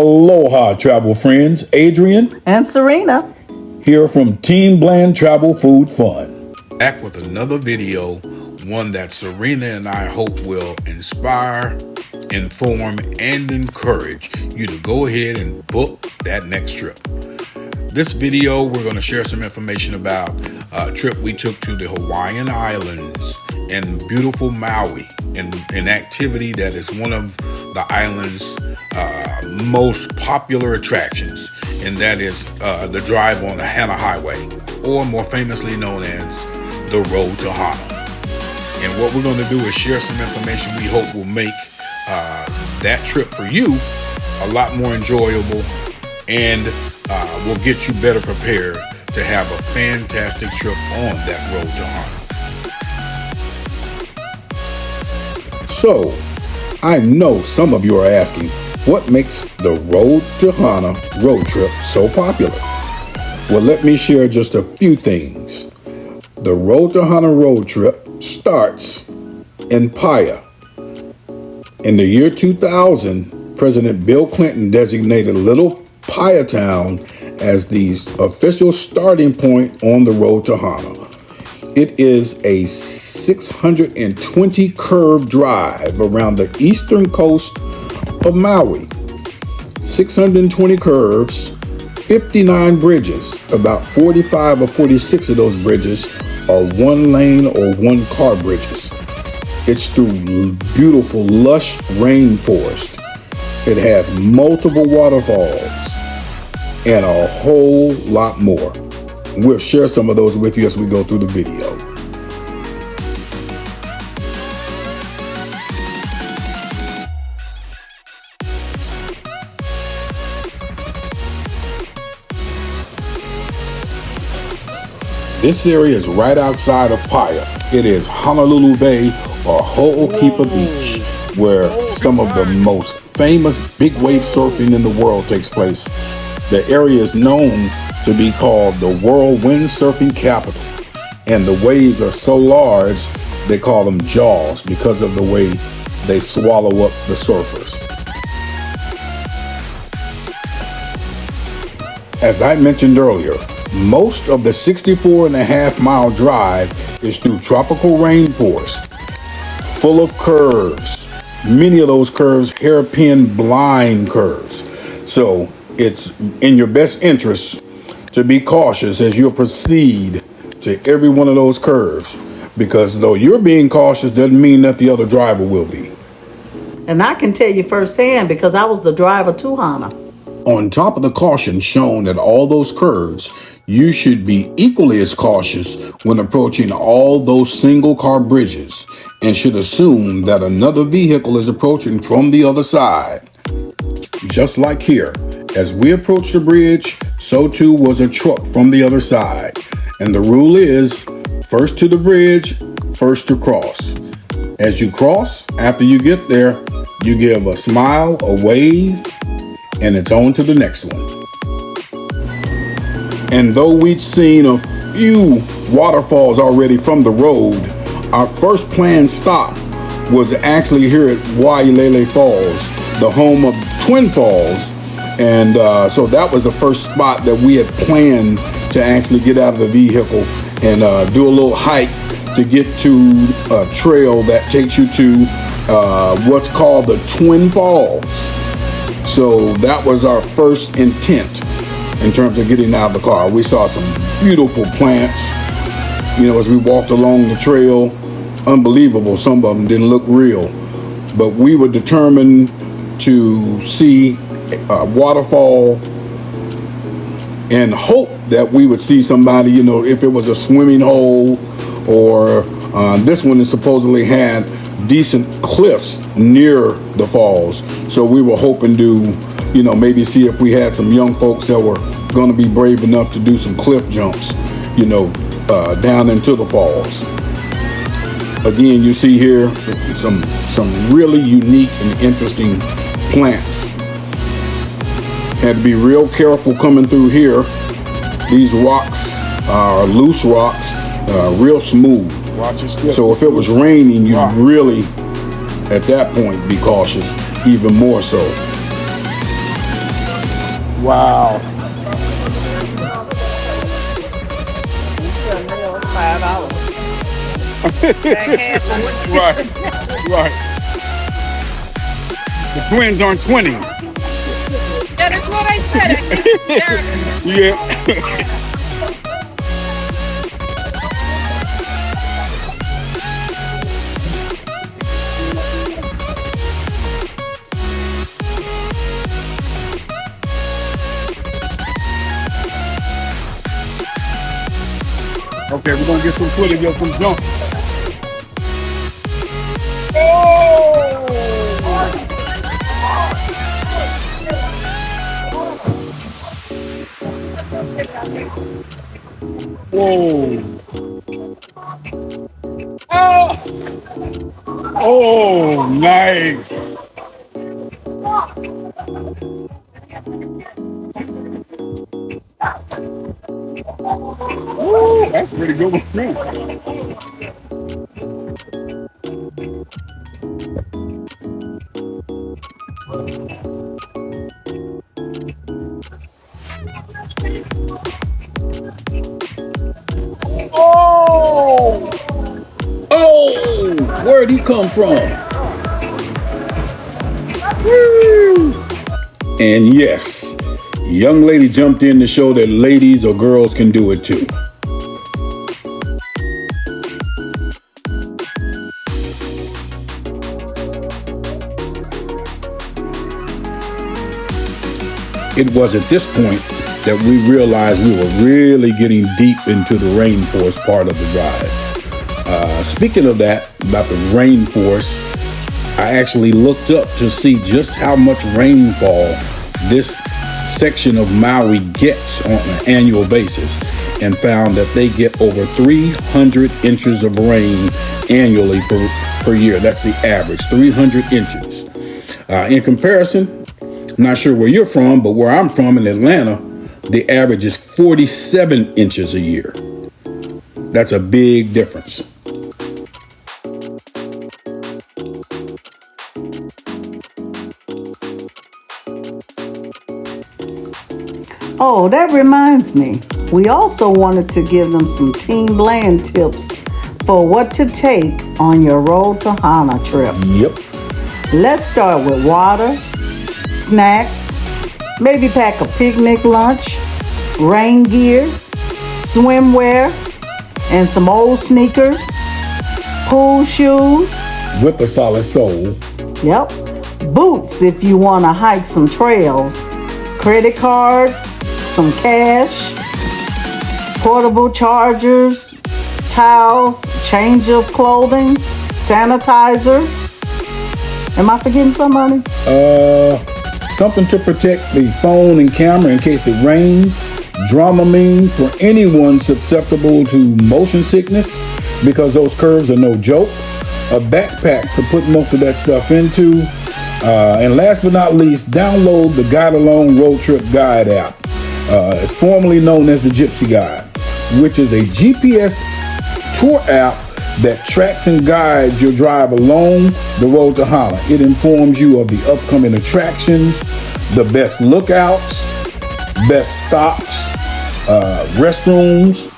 Aloha, travel friends. Adrian and Serena here from Team Bland Travel Food Fun. Back with another video, one that Serena and I hope will inspire, inform, and encourage you to go ahead and book that next trip. This video, we're going to share some information about a trip we took to the Hawaiian Islands and beautiful Maui, and an activity that is one of the island's most popular attractions, and that is the drive on the Hana Highway, or more famously known as the Road to Hana. And what we're going to do is share some information we hope will make that trip for you a lot more enjoyable, and will get you better prepared to have a fantastic trip on that Road to Hana. So, I know some of you are asking, what makes the Road to Hana road trip so popular? Well, let me share just a few things. The Road to Hana road trip starts in Paia. In the year 2000, President Bill Clinton designated Little Paia Town as the official starting point on the Road to Hana. It is a 620 curve drive around the eastern coast of Maui. 620 curves, 59 bridges. About 45 or 46 of those bridges are one lane or one car bridges. It's through beautiful, lush rainforest. It has multiple waterfalls and a whole lot more. We'll share some of those with you as we go through the video. This area is right outside of Paia. It is Honolulu Bay or Ho'okipa Beach, where some of the most famous big wave surfing in the world takes place. The area is known to be called the Whirlwind Surfing Capital, and the waves are so large they call them jaws because of the way they swallow up the surfers. As I mentioned earlier, most of the 64.5-mile drive is through tropical rainforest, full of curves. Many of those curves hairpin blind curves. So it's in your best interest to be cautious as you proceed to every one of those curves, because though you're being cautious doesn't mean that the other driver will be. And I can tell you firsthand because I was the driver to Hana. On top of the caution shown at all those curves, you should be equally as cautious when approaching all those single car bridges, and should assume that another vehicle is approaching from the other side. Just like here, as we approached the bridge, so too was a truck from the other side. And the rule is, first to the bridge, first to cross. As you cross, after you get there, you give a smile, a wave, and it's on to the next one. And though we'd seen a few waterfalls already from the road, our first planned stop was actually here at Wailele Falls, the home of Twin Falls. And so that was the first spot that we had planned to actually get out of the vehicle and do a little hike to get to a trail that takes you to what's called the Twin Falls. So that was our first intent in terms of getting out of the car. We saw some beautiful plants, as we walked along the trail. Unbelievable. Some of them didn't look real, but we were determined to see a waterfall and hope that we would see somebody, if it was a swimming hole, or this one is supposedly had decent cliffs near the falls. So we were hoping to, maybe see if we had some young folks that were going to be brave enough to do some cliff jumps, down into the falls. Again, you see here some really unique and interesting plants. Had to be real careful coming through here. These rocks are loose rocks, real smooth. So if it was raining, you'd really, at that point, be cautious even more so. Wow. $5. Back half of what you Right. Right. The twins aren't 20. That is what I said. I keep staring. Yeah. Okay, we're gonna get some footage of some jumps. Whoa. Oh. Oh, nice. Woo, that's pretty good one too. Oh! Oh! Where'd he come from? Woo! And yes, young lady jumped in to show that ladies or girls can do it too. It was at this point that we realized we were really getting deep into the rainforest part of the ride. Speaking of that, about the rainforest, I actually looked up to see just how much rainfall this section of Maui gets on an annual basis, and found that they get over 300 inches of rain annually per year. That's the average, 300 inches. In comparison, I'm not sure where you're from, but where I'm from in Atlanta, the average is 47 inches a year. That's a big difference. Oh, that reminds me. We also wanted to give them some Team Bland tips for what to take on your Road to Hana trip. Yep. Let's start with water, snacks, maybe pack a picnic lunch, rain gear, swimwear, and some old sneakers, pool shoes. With a solid sole. Yep. Boots if you want to hike some trails, credit cards, some cash, portable chargers, towels, change of clothing, sanitizer. Am I forgetting somebody? Something to protect the phone and camera in case it rains. Dramamine for anyone susceptible to motion sickness, because those curves are no joke. A backpack to put most of that stuff into. And last but not least, download the Guide Along Road Trip Guide app. It's formerly known as the Gypsy Guide, which is a GPS tour app that tracks and guides your drive along the road to Hana. It informs you of the upcoming attractions, the best lookouts, best stops, restrooms,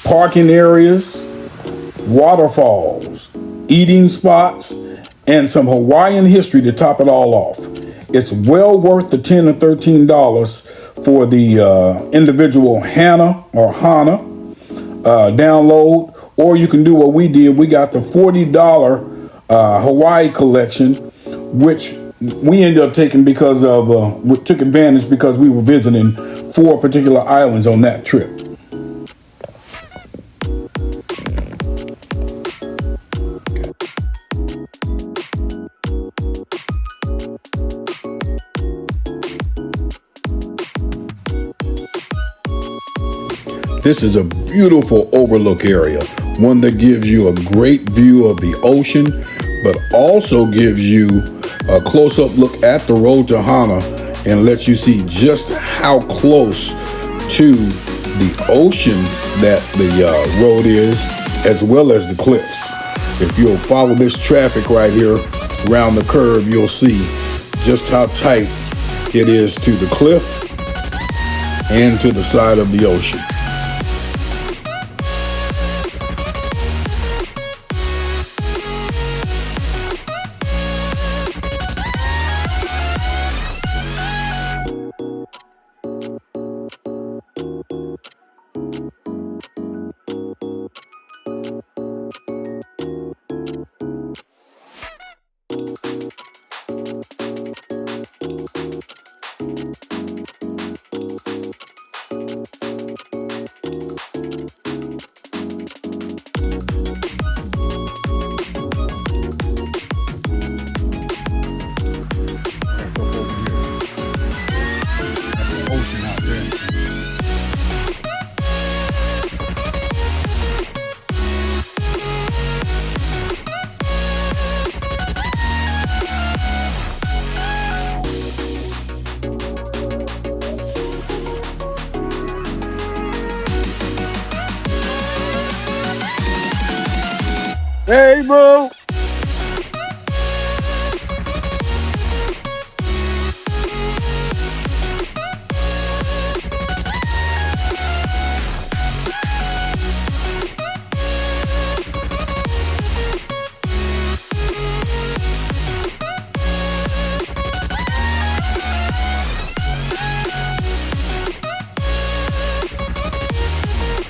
parking areas, waterfalls, eating spots, and some Hawaiian history to top it all off. It's well worth the $10 or $13 for the individual Hana download, or you can do what we did. We got the $40 Hawaii collection, which we ended up taking because of we took advantage because we were visiting 4 particular islands on that trip. This is a beautiful overlook area, one that gives you a great view of the ocean, but also gives you a close-up look at the road to Hana and lets you see just how close to the ocean that the road is, as well as the cliffs. If you'll follow this traffic right here around the curve, you'll see just how tight it is to the cliff and to the side of the ocean. Ocean out there. Hey, bro.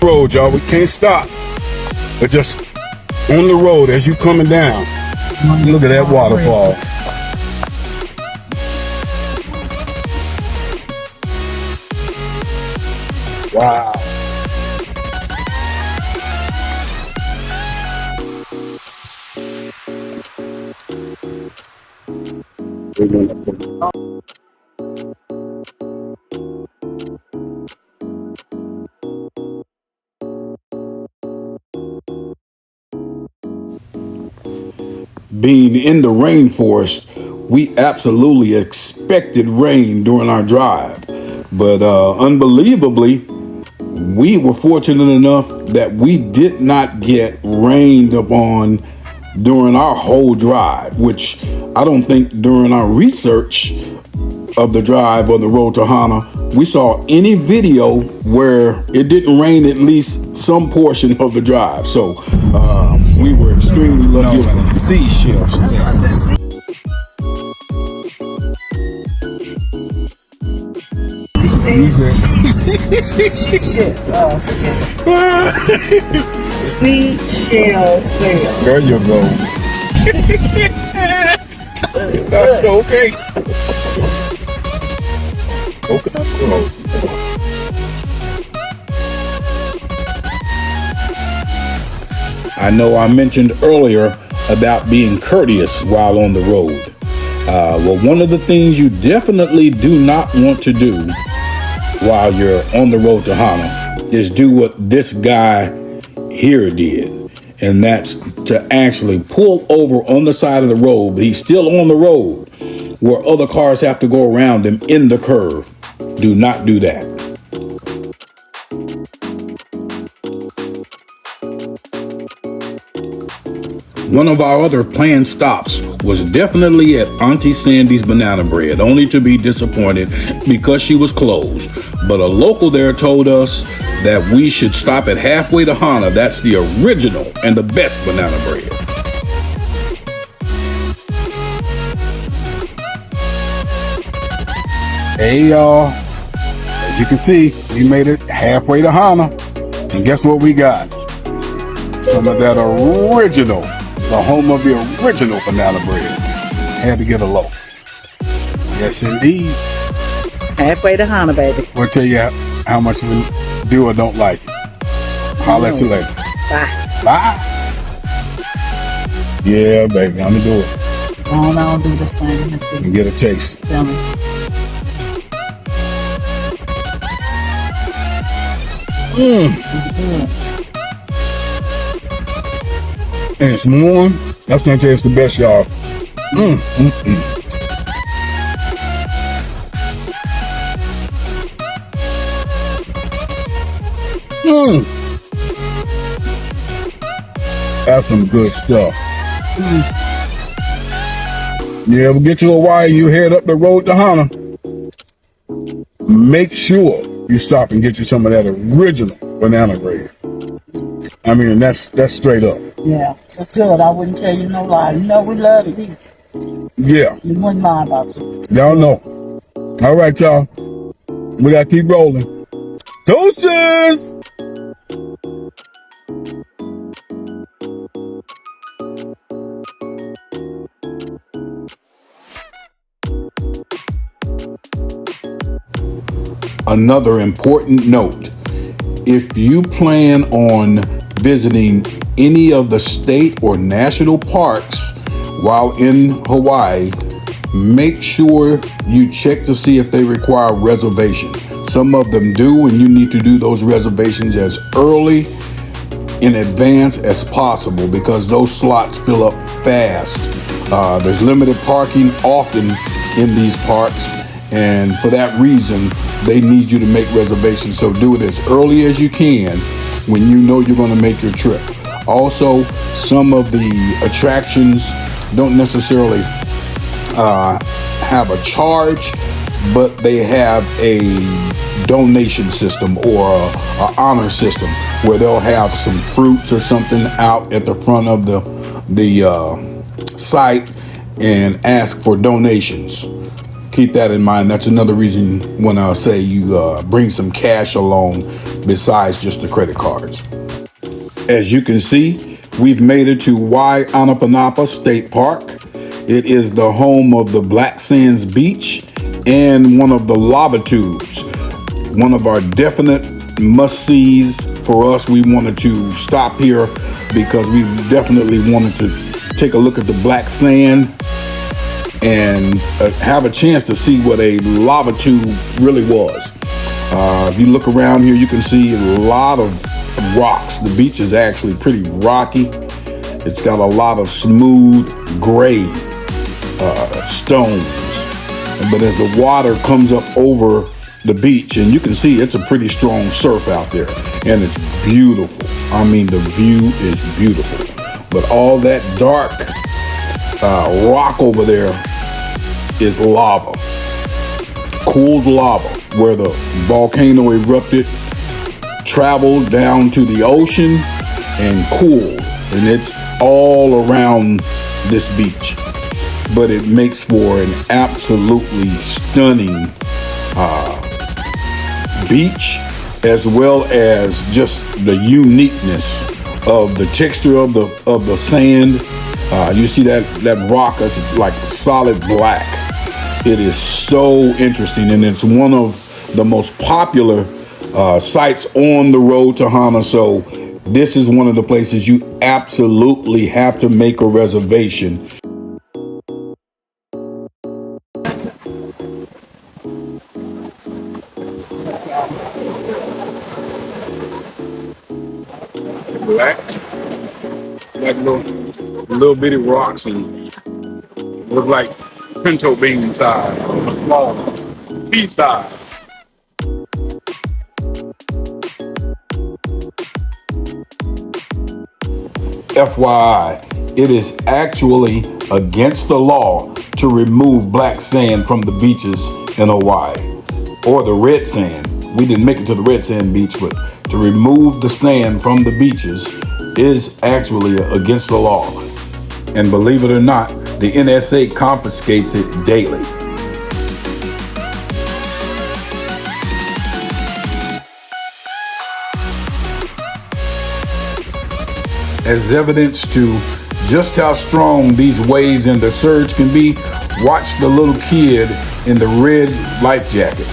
Road, y'all, we can't stop. But just on the road as you coming down, look at that waterfall. Wow. Being in the rainforest, we absolutely expected rain during our drive. But unbelievably, we were fortunate enough that we did not get rained upon during our whole drive, which I don't think during our research of the drive on the road to Hana, we saw any video where it didn't rain at least some portion of the drive. So we were extremely lucky. No, seashells. Seashell sail. There you go. That's okay. Coconut Grove. I know I mentioned earlier about being courteous while on the road. Well, one of the things you definitely do not want to do while you're on the road to Hana is do what this guy here did. And that's to actually pull over on the side of the road, but he's still on the road where other cars have to go around him in the curve. Do not do that. One of our other planned stops was definitely at Auntie Sandy's Banana Bread, only to be disappointed because she was closed. But a local there told us that we should stop at Halfway to Hana. That's the original and the best banana bread. Hey y'all, as you can see, we made it halfway to Hana. And guess what we got? Some of that original, the home of the original banana bread. Had to get a loaf. Yes, indeed. Halfway to Hana, baby. We'll tell you how much we do or don't like it. Holler at you later. Bye. Bye. Yeah, baby, I'm gonna do it. Oh, no, do this thing. Let me see. And get a taste. Tell me. It's good. And it's warm. That's gonna taste the best, y'all. That's some good stuff. Yeah, we'll get to Hawaii. You head up the road to Hana. Make sure you stop and get you some of that original banana bread. I mean, that's straight up. Yeah, that's good. I wouldn't tell you no lie. You know we love to eat. Yeah. You wouldn't lie about it. Y'all know. All right, y'all. We gotta keep rolling. Deuces! Another important note, if you plan on visiting any of the state or national parks while in Hawaii, make sure you check to see if they require reservation. Some of them do, and you need to do those reservations as early in advance as possible because those slots fill up fast. There's limited parking often in these parks, and for that reason, they need you to make reservations. So do it as early as you can when you know you're going to make your trip. Also, some of the attractions don't necessarily have a charge, but they have a donation system or a honor system where they'll have some fruits or something out at the front of the site and ask for donations. Keep that in mind. That's another reason when I say you bring some cash along besides just the credit cards. As you can see, we've made it to Wai'anapanapa State Park. It is the home of the Black Sands Beach and one of the lava tubes. One of our definite must-sees for us. We wanted to stop here because we definitely wanted to take a look at the black sand and have a chance to see what a lava tube really was. If you look around here, you can see a lot of rocks. The beach is actually pretty rocky. It's got a lot of smooth gray stones. But as the water comes up over the beach, and you can see it's a pretty strong surf out there, and it's beautiful. I mean, the view is beautiful. But all that dark rock over there is lava, cooled lava, where the volcano erupted, traveled down to the ocean and cooled, and it's all around this beach. But it makes for an absolutely stunning beach, as well as just the uniqueness of the texture of the sand. You see that rock is like solid black. It is so interesting, and it's one of the most popular sites on the road to Hana. So this is one of the places you absolutely have to make a reservation. Relax. Like little bitty rocks and look like pinto bean size, small pea size. FYI, it is actually against the law to remove black sand from the beaches in Hawaii, or the red sand. We didn't make it to the red sand beach, but to remove the sand from the beaches is actually against the law. And believe it or not, the NSA confiscates it daily. As evidence to just how strong these waves and the surge can be, watch the little kid in the red life jacket.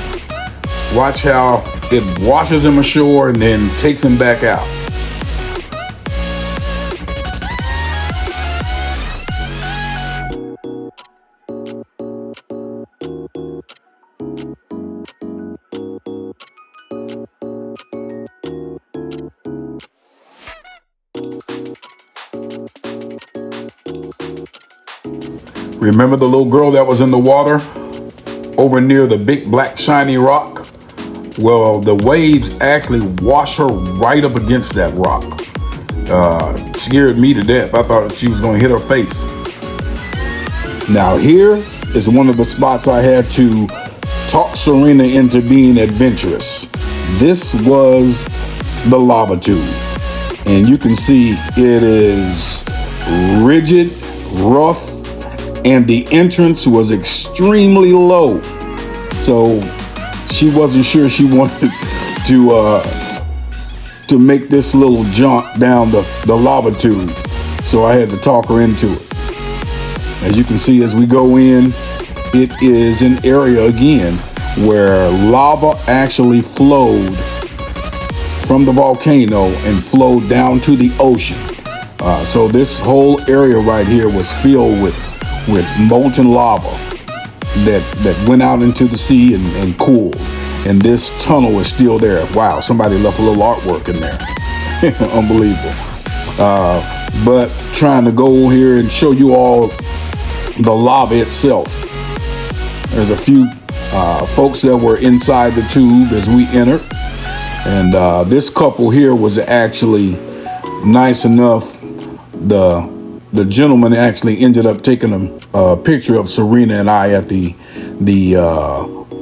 Watch how it washes him ashore and then takes him back out. Remember the little girl that was in the water over near the big black shiny rock? Well, the waves actually wash her right up against that rock. Scared me to death. I thought she was going to hit her face. Now here is one of the spots I had to talked Serena into being adventurous. This was the lava tube. And you can see it is rigid, rough, and the entrance was extremely low. So she wasn't sure she wanted to make this little jaunt down the lava tube. So I had to talk her into it. As you can see, as we go in, it is an area again where lava actually flowed from the volcano and flowed down to the ocean. So this whole area right here was filled with molten lava that went out into the sea and cooled. And this tunnel is still there. Wow, somebody left a little artwork in there. Unbelievable. But trying to go here and show you all the lava itself. There's a few folks that were inside the tube as we entered. And this couple here was actually nice enough. The gentleman actually ended up taking a picture of Serena and I at the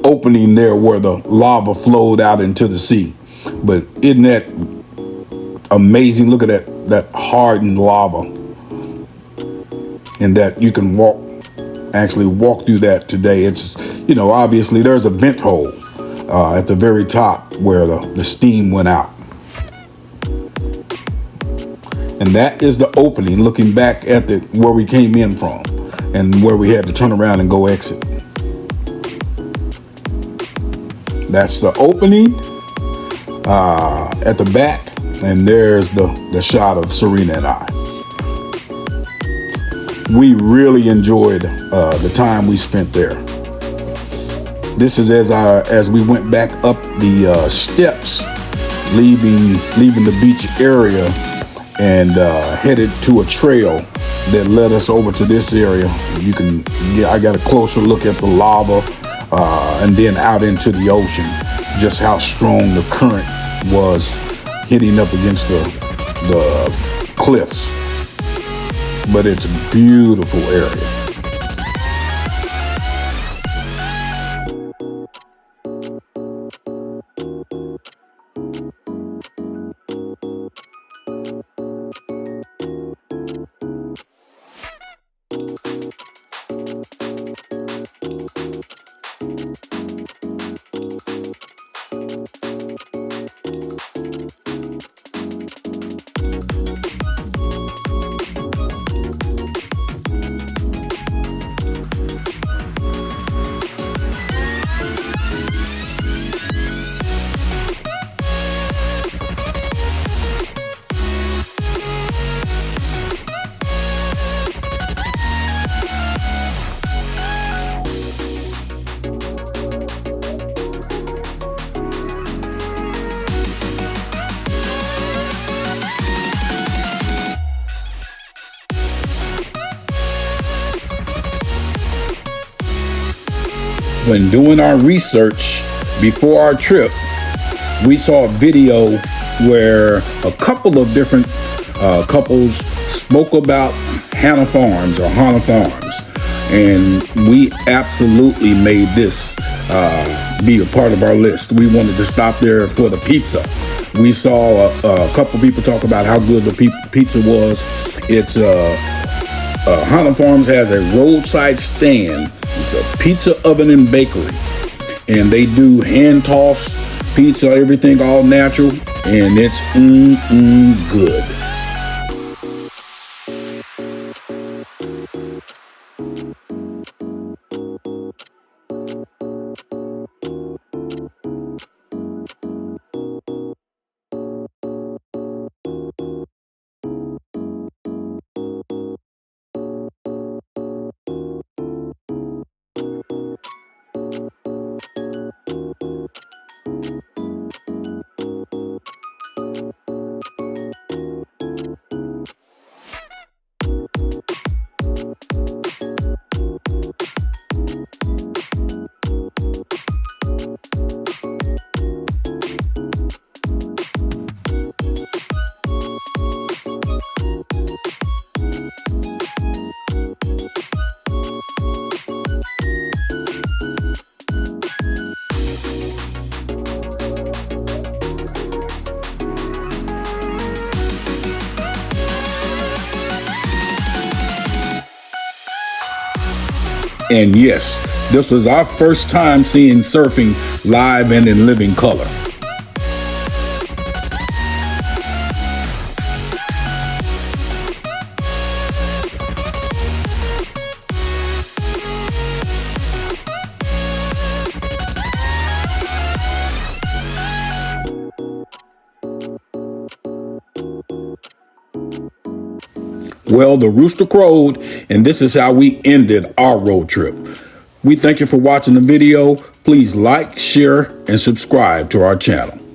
opening there where the lava flowed out into the sea. But isn't that amazing? Look at that hardened lava, and that you can actually walk through that today. It's, obviously there's a vent hole at the very top where the steam went out. And that is the opening, looking back at where we came in from and where we had to turn around and go exit. That's the opening at the back, and there's the shot of Serena and I. We really enjoyed the time we spent there. This is as we went back up the steps, leaving the beach area, and headed to a trail that led us over to this area. I got a closer look at the lava, and then out into the ocean, just how strong the current was hitting up against the cliffs. But it's a beautiful area. When doing our research before our trip, we saw a video where a couple of different couples spoke about Hana Farms or Hana Farms, and we absolutely made this be a part of our list. We wanted to stop there for the pizza. We saw a couple people talk about how good the pizza was. It's Hana Farms has a roadside stand. It's a pizza oven and bakery, and they do hand toss pizza, everything all natural, and it's good. And yes, this was our first time seeing surfing live and in living color. Well, the rooster crowed, and this is how we ended our road trip. We thank you for watching the video. Please like, share, and subscribe to our channel.